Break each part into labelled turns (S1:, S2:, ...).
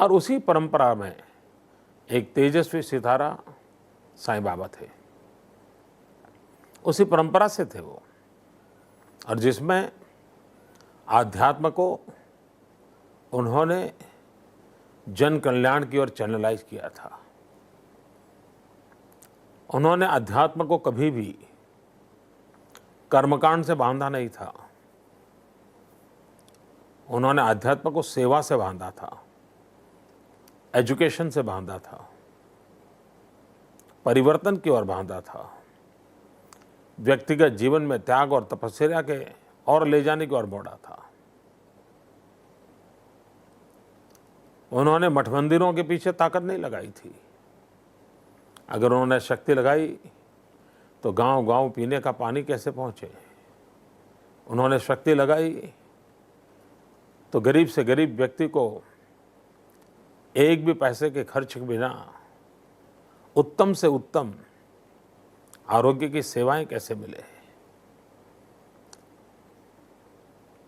S1: और उसी परंपरा में एक तेजस्वी सितारा साईं बाबा थे, उसी परंपरा से थे वो, और जिसमें आध्यात्म को उन्होंने जन कल्याण की ओर चैनलाइज किया था। उन्होंने अध्यात्म को कभी भी कर्मकांड से बांधा नहीं था, उन्होंने अध्यात्म को सेवा से बांधा था, एजुकेशन से बांधा था, परिवर्तन की ओर बांधा था, व्यक्तिगत जीवन में त्याग और तपस्या के और ले जाने की ओर मोड़ा था। उन्होंने मठ मंदिरों के पीछे ताकत नहीं लगाई थी। अगर उन्होंने शक्ति लगाई तो गांव गांव पीने का पानी कैसे पहुंचे। उन्होंने शक्ति लगाई तो गरीब से गरीब व्यक्ति को एक भी पैसे के खर्च के बिना उत्तम से उत्तम आरोग्य की सेवाएं कैसे मिले।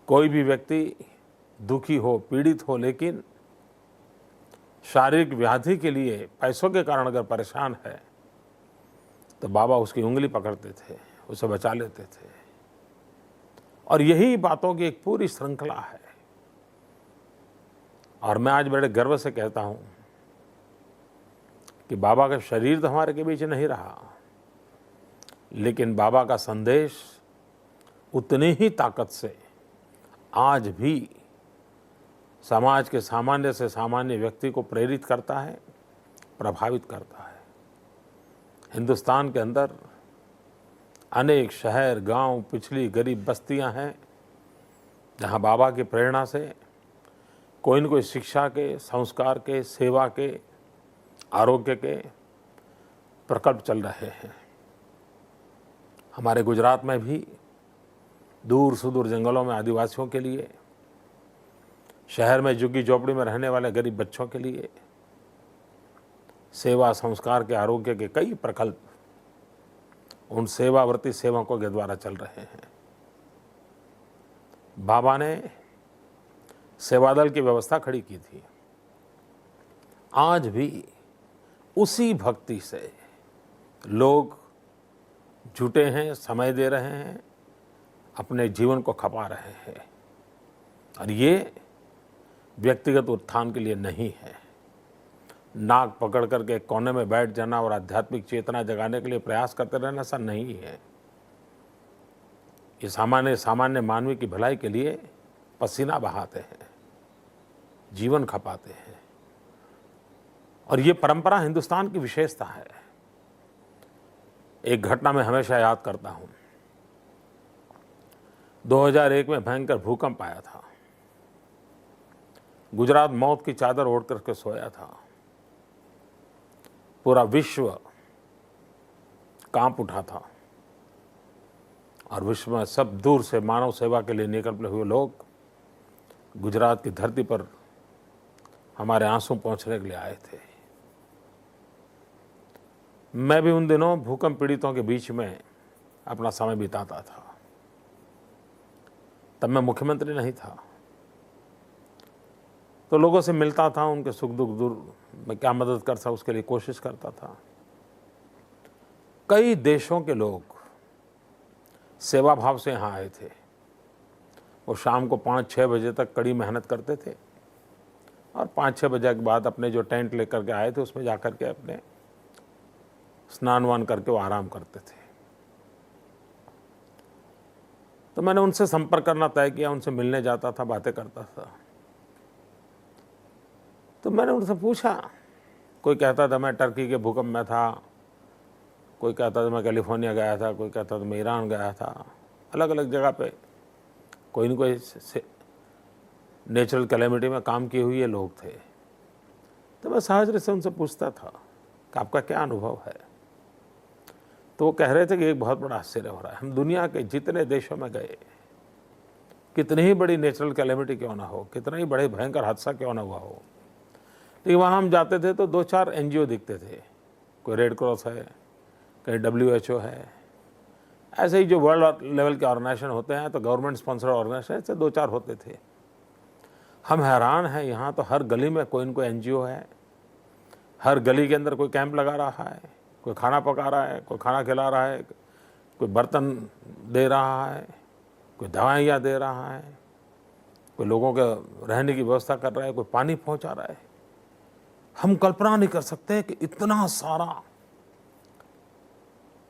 S1: कोई भी व्यक्ति दुखी हो, पीड़ित हो, लेकिन शारीरिक व्याधि के लिए पैसों के कारण अगर परेशान है तो बाबा उसकी उंगली पकड़ते थे, उसे बचा लेते थे। और यही बातों की एक पूरी श्रृंखला है। और मैं आज बड़े गर्व से कहता हूं कि बाबा का शरीर तो हमारे के बीच नहीं रहा, लेकिन बाबा का संदेश उतनी ही ताकत से आज भी समाज के सामान्य से सामान्य व्यक्ति को प्रेरित करता है, प्रभावित करता है। हिंदुस्तान के अंदर अनेक शहर, गांव, पिछड़ी गरीब बस्तियां हैं जहां बाबा की प्रेरणा से कोई न कोई शिक्षा के, संस्कार के, सेवा के, आरोग्य के प्रकल्प चल रहे हैं। हमारे गुजरात में भी दूर सुदूर जंगलों में आदिवासियों के लिए, शहर में झुग्गी झोपड़ी में रहने वाले गरीब बच्चों के लिए सेवा, संस्कार के, आरोग्य के कई प्रकल्प उन सेवावर्ती सेवकों के द्वारा चल रहे हैं। बाबा ने सेवादल की व्यवस्था खड़ी की थी। आज भी उसी भक्ति से लोग जुटे हैं, समय दे रहे हैं, अपने जीवन को खपा रहे हैं। और ये व्यक्तिगत उत्थान के लिए नहीं है। नाक पकड़ करके कोने में बैठ जाना और आध्यात्मिक चेतना जगाने के लिए प्रयास करते रहना ऐसा नहीं है। ये सामान्य मानवी की भलाई के लिए पसीना बहाते हैं, जीवन खपाते हैं। और ये परंपरा हिंदुस्तान की विशेषता है। एक घटना मैं हमेशा याद करता हूं। 2001 में भयंकर भूकंप आया था। गुजरात मौत की चादर ओढ़ करके सोया था। पूरा विश्व कांप उठा था और विश्व में सब दूर से मानव सेवा के लिए निकले हुए लोग गुजरात की धरती पर हमारे आंसू पहुंचने के लिए आए थे। मैं भी उन दिनों भूकंप पीड़ितों के बीच में अपना समय बिताता था। तब मैं मुख्यमंत्री नहीं था, तो लोगों से मिलता था, उनके सुख दुख दूर मैं क्या मदद कर सकता उसके लिए कोशिश करता था। कई देशों के लोग सेवा भाव से यहाँ आए थे। वो शाम को 5-6 बजे तक कड़ी मेहनत करते थे और 5-6 बजे के बाद अपने जो टेंट लेकर के आए थे उसमें जाकर के अपने स्नान वान करके वो आराम करते थे। तो मैंने उनसे संपर्क करना तय किया, उनसे मिलने जाता था, बातें करता था। तो मैंने उनसे पूछा, कोई कहता था मैं टर्की के भूकंप में था, कोई कहता था मैं कैलिफोर्निया गया था, कोई कहता था मैं ईरान गया था। अलग अलग जगह पे कोई न कोई नेचुरल कैलेमिटी में काम किए हुए लोग थे। तो मैं सहज से उनसे पूछता था कि आपका क्या अनुभव है। तो वो कह रहे थे कि एक बहुत बड़ा आश्चर्य हो रहा है। हम दुनिया के जितने देशों में गए, कितनी ही बड़ी नेचुरल कैलेमिटी क्यों ना हो, कितना ही बड़े भयंकर हादसा क्यों ना हुआ हो, लेकिन वहाँ हम जाते थे तो 2-4 NGO दिखते थे। कोई रेड क्रॉस है, कहीं WHO है, ऐसे ही जो वर्ल्ड लेवल के ऑर्गेनाइजेशन होते हैं, तो गवर्नमेंट स्पॉन्सर ऑर्गेनाइजेशन ऐसे 2-4 होते थे। हम हैरान हैं, यहाँ तो हर गली में कोई न कोई एनजीओ है, हर गली के अंदर कोई कैंप लगा रहा है, कोई खाना पका रहा है, कोई खाना खिला रहा है, कोई बर्तन दे रहा है, कोई दवाइयाँ दे रहा है, कोई लोगों के रहने की व्यवस्था कर रहा है, कोई पानी पहुँचा रहा है। हम कल्पना नहीं कर सकते कि इतना सारा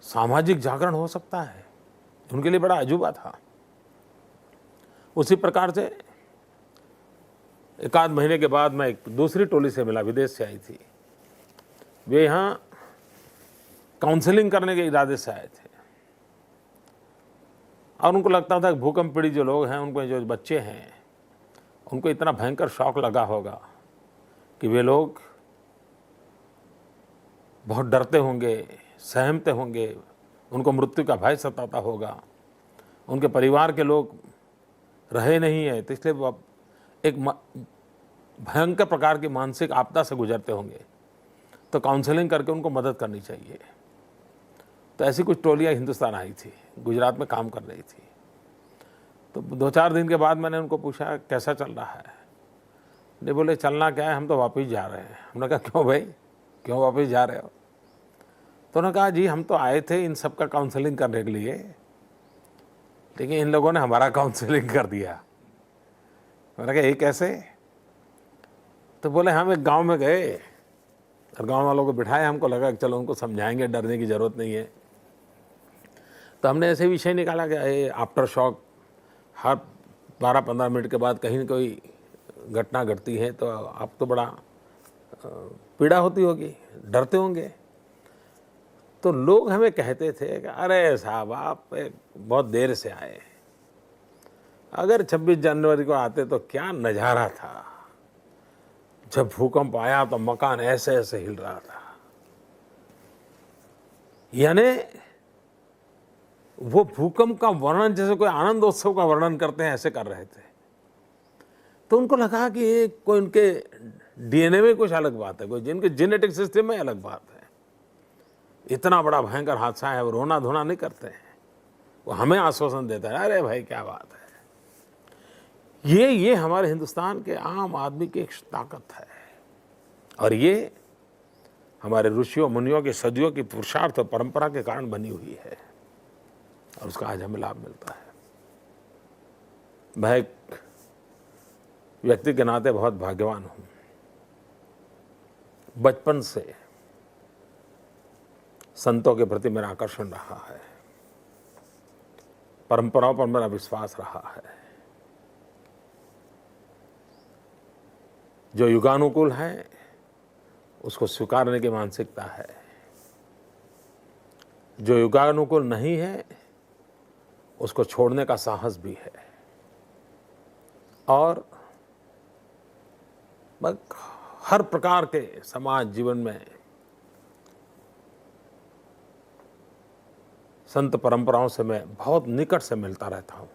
S1: सामाजिक जागरण हो सकता है। उनके लिए बड़ा अजूबा था। उसी प्रकार से एक आध महीने के बाद मैं एक दूसरी टोली से मिला, विदेश से आई थी। वे यहाँ काउंसलिंग करने के इरादे से आए थे और उनको लगता था कि भूकंप पीड़ित जो लोग हैं, उनको जो बच्चे हैं, उनको इतना भयंकर शॉक लगा होगा कि वे लोग बहुत डरते होंगे, सहमते होंगे, उनको मृत्यु का भय सताता होगा, उनके परिवार के लोग रहे नहीं है, तो इसलिए वो एक भयंकर प्रकार की मानसिक आपदा से गुजरते होंगे। तो काउंसलिंग करके उनको मदद करनी चाहिए। तो ऐसी कुछ टोलियाँ हिंदुस्तान आई थी, गुजरात में काम कर रही थी। तो 2-4 दिन के बाद मैंने उनको पूछा कैसा चल रहा है। नहीं, बोले चलना क्या है, हम तो वापस जा रहे हैं। हमने कहा क्यों भाई, क्यों वापस जा रहे हो? तो उन्होंने कहा जी हम तो आए थे इन सब का काउंसलिंग करने के लिए, लेकिन इन लोगों ने हमारा काउंसलिंग कर दिया। मैंने कहा ये कैसे? तो बोले हम एक गांव में गए और गांव वालों को बिठाए, हमको लगा कि चलो उनको समझाएंगे, डरने की ज़रूरत नहीं है। तो हमने ऐसे विषय निकाला कि ये आफ्टर शॉक हर 12-15 मिनट के बाद कहीं न कोई घटना घटती है, तो आप तो बड़ा पीड़ा होती होगी, डरते होंगे। तो लोग हमें कहते थे कि अरे साहब आप बहुत देर से आए, अगर 26 जनवरी को आते तो क्या नज़ारा था। जब भूकंप आया तो मकान ऐसे ऐसे हिल रहा था। यानी वो भूकंप का वर्णन जैसे कोई आनंदोत्सव का वर्णन करते हैं, ऐसे कर रहे थे। तो उनको लगा कि कोई उनके डीएनए में कुछ अलग बात है, कोई जिनके जेनेटिक सिस्टम में अलग बात है। इतना बड़ा भयंकर हादसा है, वो रोना धोना नहीं करते हैं, वो हमें आश्वासन देता है, अरे भाई क्या बात है। ये हमारे हिंदुस्तान के आम आदमी की एक ताकत है, और ये हमारे ऋषियों मुनियों के सदियों की पुरुषार्थ और परंपरा के कारण बनी हुई है, और उसका आज हमें लाभ मिलता है। मैं एक व्यक्ति के नाते बहुत भाग्यवान हूँ। बचपन से संतों के प्रति मेरा आकर्षण रहा है, परंपराओं पर मेरा विश्वास रहा है। जो युगानुकूल है उसको स्वीकारने की मानसिकता है, जो युगानुकूल नहीं है उसको छोड़ने का साहस भी है। और हर प्रकार के समाज जीवन में संत परंपराओं से मैं बहुत निकट से मिलता रहता हूँ,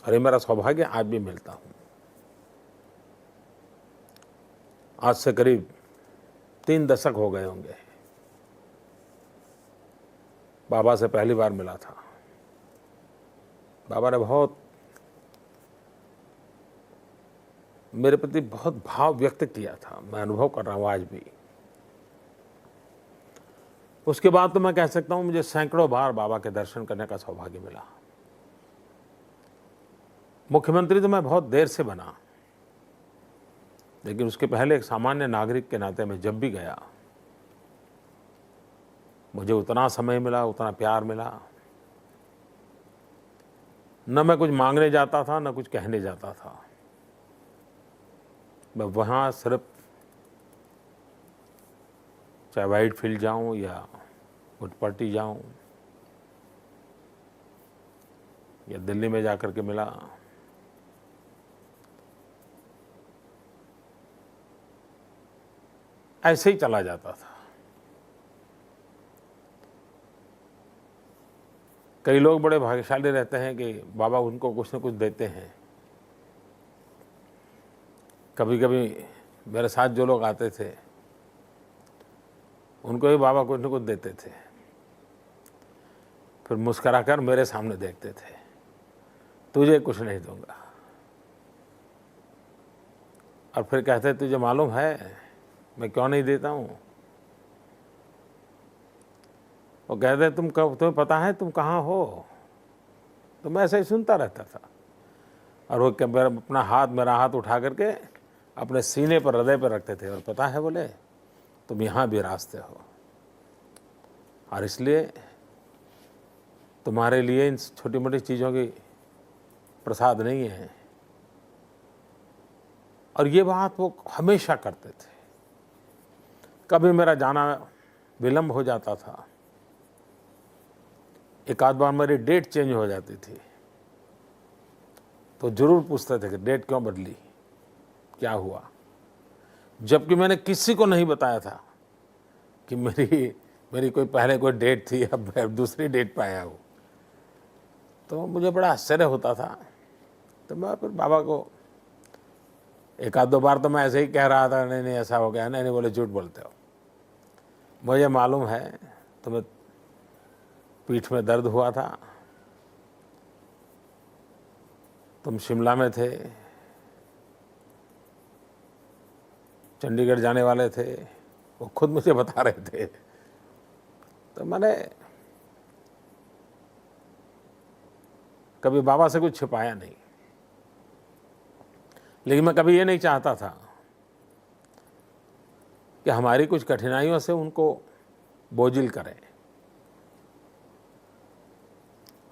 S1: और ये मेरा सौभाग्य, आज भी मिलता हूँ। आज से करीब 3 दशक हो गए होंगे, बाबा से पहली बार मिला था। बाबा ने बहुत मेरे प्रति बहुत भाव व्यक्त किया था, मैं अनुभव कर रहा हूँ आज भी। उसके बाद तो मैं कह सकता हूँ मुझे सैकड़ों बार बाबा के दर्शन करने का सौभाग्य मिला। मुख्यमंत्री तो मैं बहुत देर से बना, लेकिन उसके पहले एक सामान्य नागरिक के नाते मैं जब भी गया, मुझे उतना समय मिला, उतना प्यार मिला। न मैं कुछ मांगने जाता था, न कुछ कहने जाता था। मैं वहाँ सिर्फ चाहे वाइट फील्ड जाऊँ या पुट्टपट्टी जाऊँ या दिल्ली में जाकर के मिला, ऐसे ही चला जाता था। कई लोग बड़े भाग्यशाली रहते हैं कि बाबा उनको कुछ न कुछ देते हैं। कभी कभी मेरे साथ जो लोग आते थे उनको भी बाबा कुछ न कुछ देते थे, फिर मुस्कुराकर मेरे सामने देखते थे, तुझे कुछ नहीं दूंगा। और फिर कहते तुझे मालूम है मैं क्यों नहीं देता हूँ। वो कहते तुम्हें पता है तुम कहाँ हो। तो मैं ऐसे ही सुनता रहता था। और वो अपना हाथ, मेरा हाथ उठा करके अपने सीने पर, हृदय पर रखते थे और पता है बोले तुम यहाँ भी रास्ते हो, और इसलिए तुम्हारे लिए इन छोटी मोटी चीज़ों की प्रसाद नहीं है। और ये बात वो हमेशा करते थे। कभी मेरा जाना विलंब हो जाता था, एक आध बार मेरी डेट चेंज हो जाती थी, तो जरूर पूछते थे कि डेट क्यों बदली, क्या हुआ, जबकि मैंने किसी को नहीं बताया था कि मेरी कोई पहले कोई डेट थी, अब दूसरी डेट पे आया हूँ। तो मुझे बड़ा आश्चर्य होता था। तो मैं फिर बाबा को एक आध दो बार तो मैं ऐसे ही कह रहा था, नहीं नहीं ऐसा हो गया, नहीं नहीं बोले झूठ बोलते हो, मुझे मालूम है तुम्हें पीठ में दर्द हुआ था, तुम शिमला में थे, चंडीगढ़ जाने वाले थे, वो खुद मुझे बता रहे थे। तो मैंने कभी बाबा से कुछ छिपाया नहीं, लेकिन मैं कभी ये नहीं चाहता था कि हमारी कुछ कठिनाइयों से उनको बोझिल करें।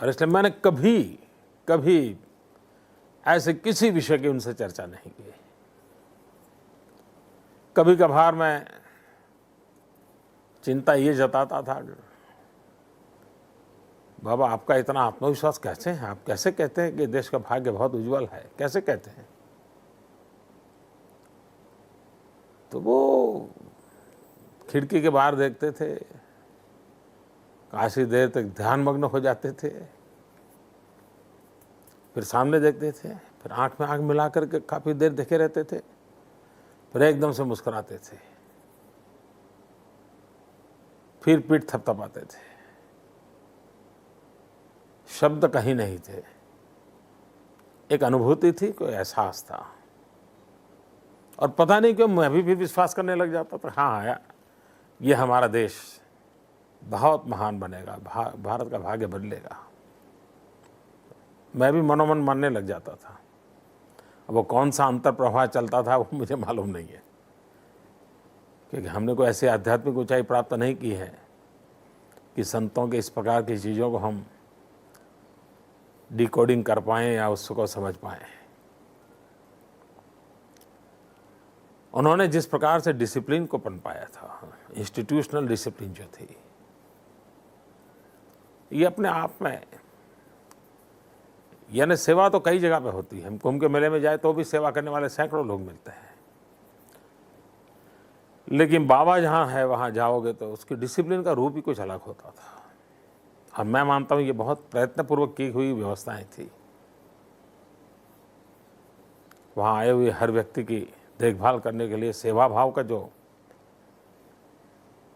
S1: और इसलिए मैंने कभी ऐसे किसी विषय की उनसे चर्चा नहीं की। कभी कभार मैं चिंता ये जताता था, बाबा आपका इतना आत्मविश्वास कैसे है, आप कैसे कहते हैं कि देश का भाग्य बहुत उज्जवल है, कैसे कहते हैं। तो वो खिड़की के बाहर देखते थे, काफी देर तक ध्यानमग्न हो जाते थे, फिर सामने देखते थे, फिर आंख में आंख मिला करके काफी देर देखे रहते थे, फिर एकदम से मुस्कुराते थे, फिर पीठ थपथपाते थे। शब्द कहीं नहीं थे, एक अनुभूति थी, कोई एहसास था। और पता नहीं क्यों मैं भी विश्वास करने लग जाता था, हाँ यार ये हमारा देश बहुत महान बनेगा, भारत का भाग्य बदलेगा। मैं भी मनोमन मानने लग जाता था। अब वो कौन सा अंतर प्रवाह चलता था वो मुझे मालूम नहीं है, क्योंकि हमने कोई ऐसी आध्यात्मिक ऊंचाई प्राप्त नहीं की है कि संतों के इस प्रकार की चीज़ों को हम डिकोडिंग कर पाएँ या उसको समझ पाएँ। उन्होंने जिस प्रकार से डिसिप्लिन को पनपाया था, इंस्टीट्यूशनल डिसिप्लिन जो थी, ये अपने आप में, यानी सेवा तो कई जगह पे होती है। हम कुंभ के मेले में जाए तो भी सेवा करने वाले सैकड़ों लोग मिलते हैं, लेकिन बाबा जहाँ है वहाँ जाओगे तो उसकी डिसिप्लिन का रूप ही कुछ अलग होता था। अब मैं मानता हूँ ये बहुत प्रयत्नपूर्वक की हुई व्यवस्थाएं थी। वहाँ आए हुए हर व्यक्ति की देखभाल करने के लिए सेवा भाव का जो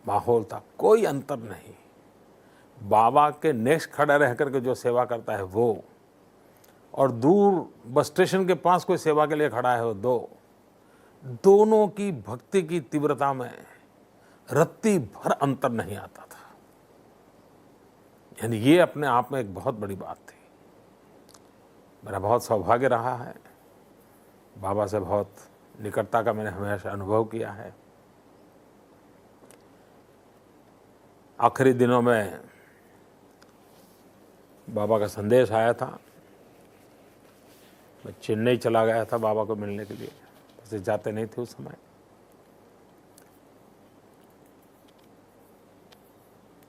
S1: माहौल था, कोई अंतर नहीं। बाबा के नेक्स्ट खड़ा रह करके जो सेवा करता है वो, और दूर बस स्टेशन के पास कोई सेवा के लिए खड़ा है वो, दोनों की भक्ति की तीव्रता में रत्ती भर अंतर नहीं आता था। यानी ये अपने आप में एक बहुत बड़ी बात थी। मेरा बहुत सौभाग्य रहा है, बाबा से बहुत निकटता का मैंने हमेशा अनुभव किया है। आखिरी दिनों में बाबा का संदेश आया था, मैं चेन्नई चला गया था बाबा को मिलने के लिए, वैसे जाते नहीं थे उस समय।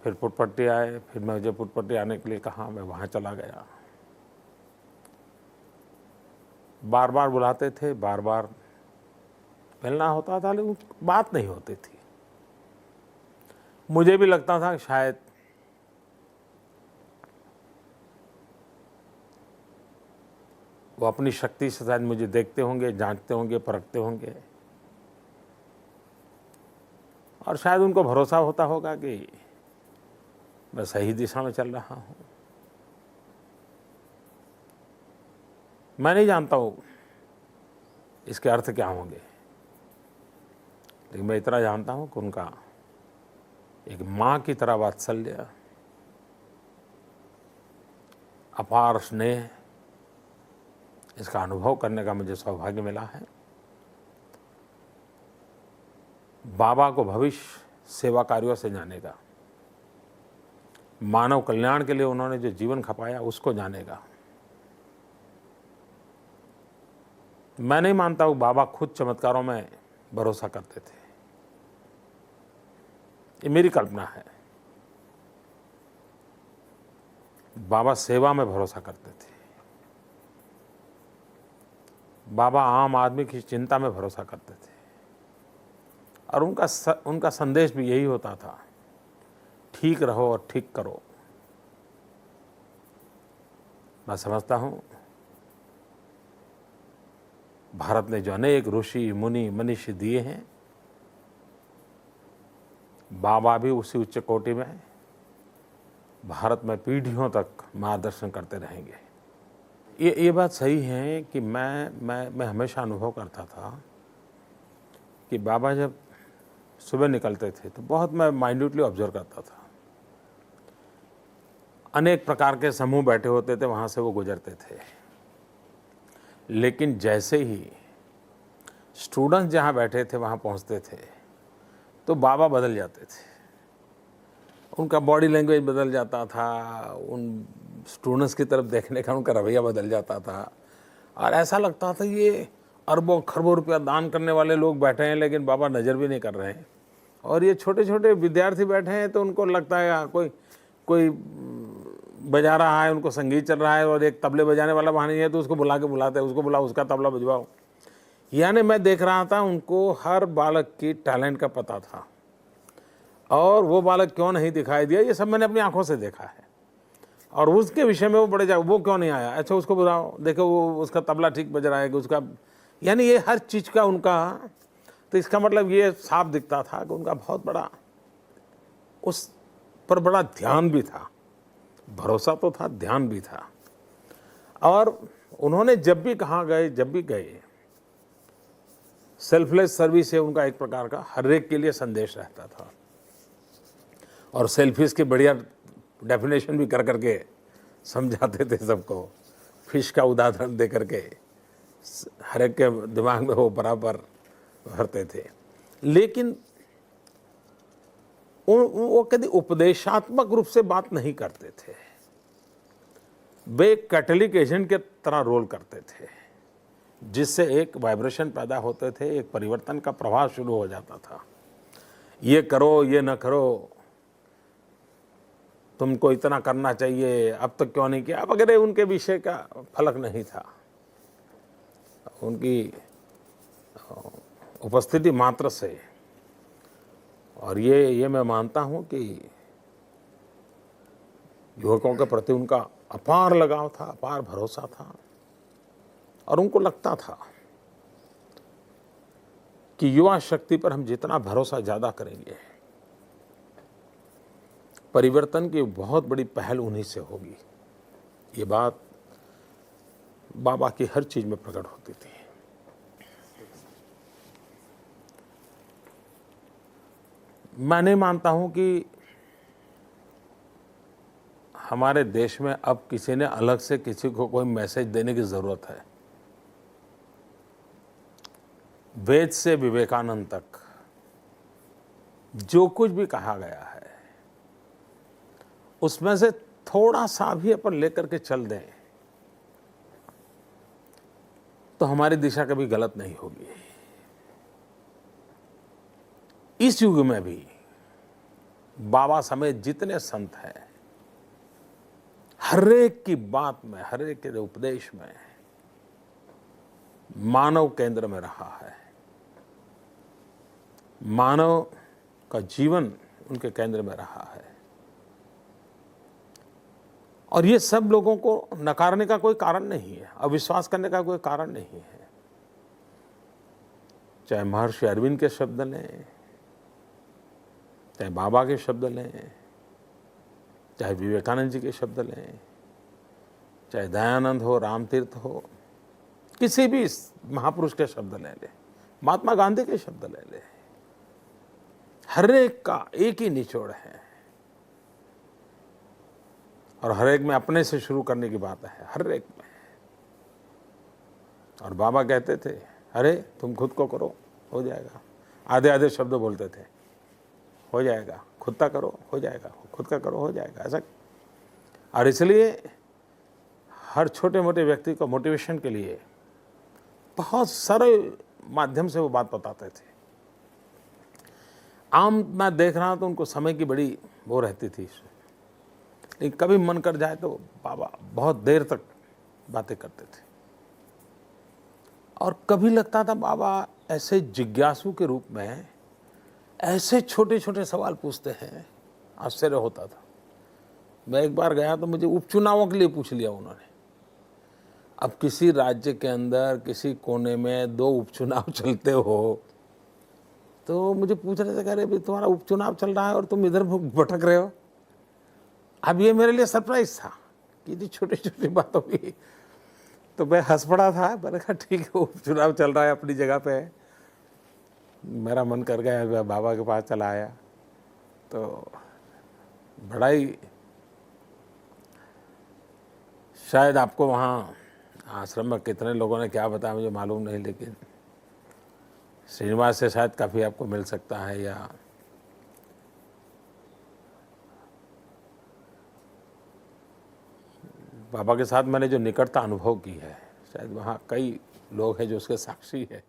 S1: फिर पुटपट्टी आए, फिर मुझे पुटपट्टी आने के लिए कहा, मैं वहाँ चला गया। बार बार बुलाते थे, बार बार मिलना होता था, लेकिन बात नहीं होती थी। मुझे भी लगता था कि शायद वो अपनी शक्ति से शायद मुझे देखते होंगे, जांचते होंगे, परखते होंगे, और शायद उनको भरोसा होता होगा कि मैं सही दिशा में चल रहा हूँ। मैं नहीं जानता हूँ इसके अर्थ क्या होंगे। लेकिन मैं इतना जानता हूँ कि उनका एक माँ की तरह वात्सल्य, अपार स्नेह, इसका अनुभव करने का मुझे सौभाग्य मिला है। बाबा को भविष्य सेवा कार्यों से जानेगा, मानव कल्याण के लिए उन्होंने जो जीवन खपाया उसको जानेगा। मैं नहीं मानता हूँ बाबा खुद चमत्कारों में भरोसा करते थे, ये मेरी कल्पना है। बाबा सेवा में भरोसा करते थे, बाबा आम आदमी की चिंता में भरोसा करते थे, और उनका संदेश भी यही होता था, ठीक रहो और ठीक करो। मैं समझता हूँ भारत ने जो अनेक ऋषि मुनि मनीषी दिए हैं, बाबा भी उसी उच्च कोटि में भारत में पीढ़ियों तक मार्गदर्शन करते रहेंगे। ये बात सही है कि मैं हमेशा अनुभव करता था कि बाबा जब सुबह निकलते थे तो बहुत मैं माइन्यूटली ऑब्जर्व करता था। अनेक प्रकार के समूह बैठे होते थे, वहाँ से वो गुजरते थे। लेकिन जैसे ही स्टूडेंट्स जहाँ बैठे थे वहाँ पहुँचते थे तो बाबा बदल जाते थे, उनका बॉडी लैंग्वेज बदल जाता था, उन स्टूडेंट्स की तरफ देखने का उनका रवैया बदल जाता था, और ऐसा लगता था ये अरबों खरबों रुपया दान करने वाले लोग बैठे हैं लेकिन बाबा नज़र भी नहीं कर रहे हैं, और ये छोटे छोटे विद्यार्थी बैठे हैं तो उनको लगता है कोई बजा रहा है, उनको संगीत चल रहा है और एक तबले बजाने वाला वहाँ नहीं है तो उसको बुलाते हैं, उसको बुलाओ, उसका तबला बजवाओ। यानी मैं देख रहा था उनको हर बालक की टैलेंट का पता था, और वो बालक क्यों नहीं दिखाई दिया ये सब मैंने अपनी आंखों से देखा है। और उसके विषय में वो बड़े वो क्यों नहीं आया, अच्छा उसको बुलाओ, देखो वो उसका तबला ठीक बज रहा है कि उसका, यानी ये हर चीज़ का उनका, तो इसका मतलब ये साफ दिखता था कि उनका बहुत बड़ा उस पर बड़ा ध्यान भी था, भरोसा तो था, ध्यान भी था। और उन्होंने जब भी गए सेल्फलेस सर्विस है उनका एक प्रकार का, हर एक के लिए संदेश रहता था, और सेल्फिश की बढ़िया डेफिनेशन भी कर करके समझाते थे सबको, फिश का उदाहरण दे करके हर एक के दिमाग में वो बराबर भरते थे। लेकिन वो कभी उपदेशात्मक रूप से बात नहीं करते थे, वे कैटलिक एजेंट के तरह रोल करते थे, जिससे एक वाइब्रेशन पैदा होते थे, एक परिवर्तन का प्रवाह शुरू हो जाता था। ये करो, ये न करो, तुमको इतना करना चाहिए, अब तक क्यों नहीं किया वगैरह, उनके विषय का फलक नहीं था। उनकी उपस्थिति मात्र से, और ये मैं मानता हूँ कि युवकों के प्रति उनका अपार लगाव था, अपार भरोसा था, और उनको लगता था कि युवा शक्ति पर हम जितना भरोसा ज़्यादा करेंगे, परिवर्तन की बहुत बड़ी पहल उन्हीं से होगी। ये बात बाबा की हर चीज़ में प्रकट होती थी। मैं नहीं मानता हूँ कि हमारे देश में अब किसी ने अलग से किसी को कोई मैसेज देने की ज़रूरत है। वेद से विवेकानंद तक जो कुछ भी कहा गया है उसमें से थोड़ा सा भी अपन लेकर के चल दें तो हमारी दिशा कभी गलत नहीं होगी। इस युग में भी बाबा समेत जितने संत हैं, हर एक की बात में, हर एक के उपदेश में मानव केंद्र में रहा है, मानव का जीवन उनके केंद्र में रहा है, और ये सब लोगों को नकारने का कोई कारण नहीं है, अविश्वास करने का कोई कारण नहीं है। चाहे महर्षि अरविंद के शब्द लें, चाहे बाबा के शब्द लें, चाहे विवेकानंद जी के शब्द लें, चाहे दयानंद हो, रामतीर्थ हो, किसी भी महापुरुष के शब्द ले ले, महात्मा गांधी के शब्द ले ले, हर एक का एक ही निचोड़ है और हर एक में अपने से शुरू करने की बात है, हर एक में। और बाबा कहते थे, अरे तुम खुद को करो, हो जाएगा। आधे आधे शब्द बोलते थे, हो जाएगा, खुद का करो, हो जाएगा, खुद का करो, हो जाएगा, ऐसा। और इसलिए हर छोटे मोटे व्यक्ति को मोटिवेशन के लिए बहुत सरल माध्यम से वो बात बताते थे। आम मैं देख रहा हूँ तो उनको समय की बड़ी वो रहती थी, लेकिन कभी मन कर जाए तो बाबा बहुत देर तक बातें करते थे। और कभी लगता था बाबा ऐसे जिज्ञासु के रूप में ऐसे छोटे छोटे सवाल पूछते हैं, आश्चर्य होता था। मैं एक बार गया तो मुझे उपचुनावों के लिए पूछ लिया उन्होंने। अब किसी राज्य के अंदर किसी कोने में 2 उपचुनाव चलते हो, तो मुझे पूछ रहे थे, कह रहे भाई तुम्हारा उपचुनाव चल रहा है और तुम इधर भटक रहे हो। अब ये मेरे लिए सरप्राइज था कि इतनी छोटी छोटी बातों की। तो मैं हंस पड़ा था, मैंने कहा ठीक है, उपचुनाव चल रहा है, अपनी जगह पे है। मेरा मन कर गया, मैं बाबा के पास चला आया। तो बड़ा ही, शायद आपको वहाँ आश्रम में कितने लोगों ने क्या बताया मुझे मालूम नहीं, लेकिन श्रीनिवास से शायद काफ़ी आपको मिल सकता है, या बाबा के साथ मैंने जो निकटता अनुभव की है, शायद वहाँ कई लोग हैं जो उसके साक्षी है।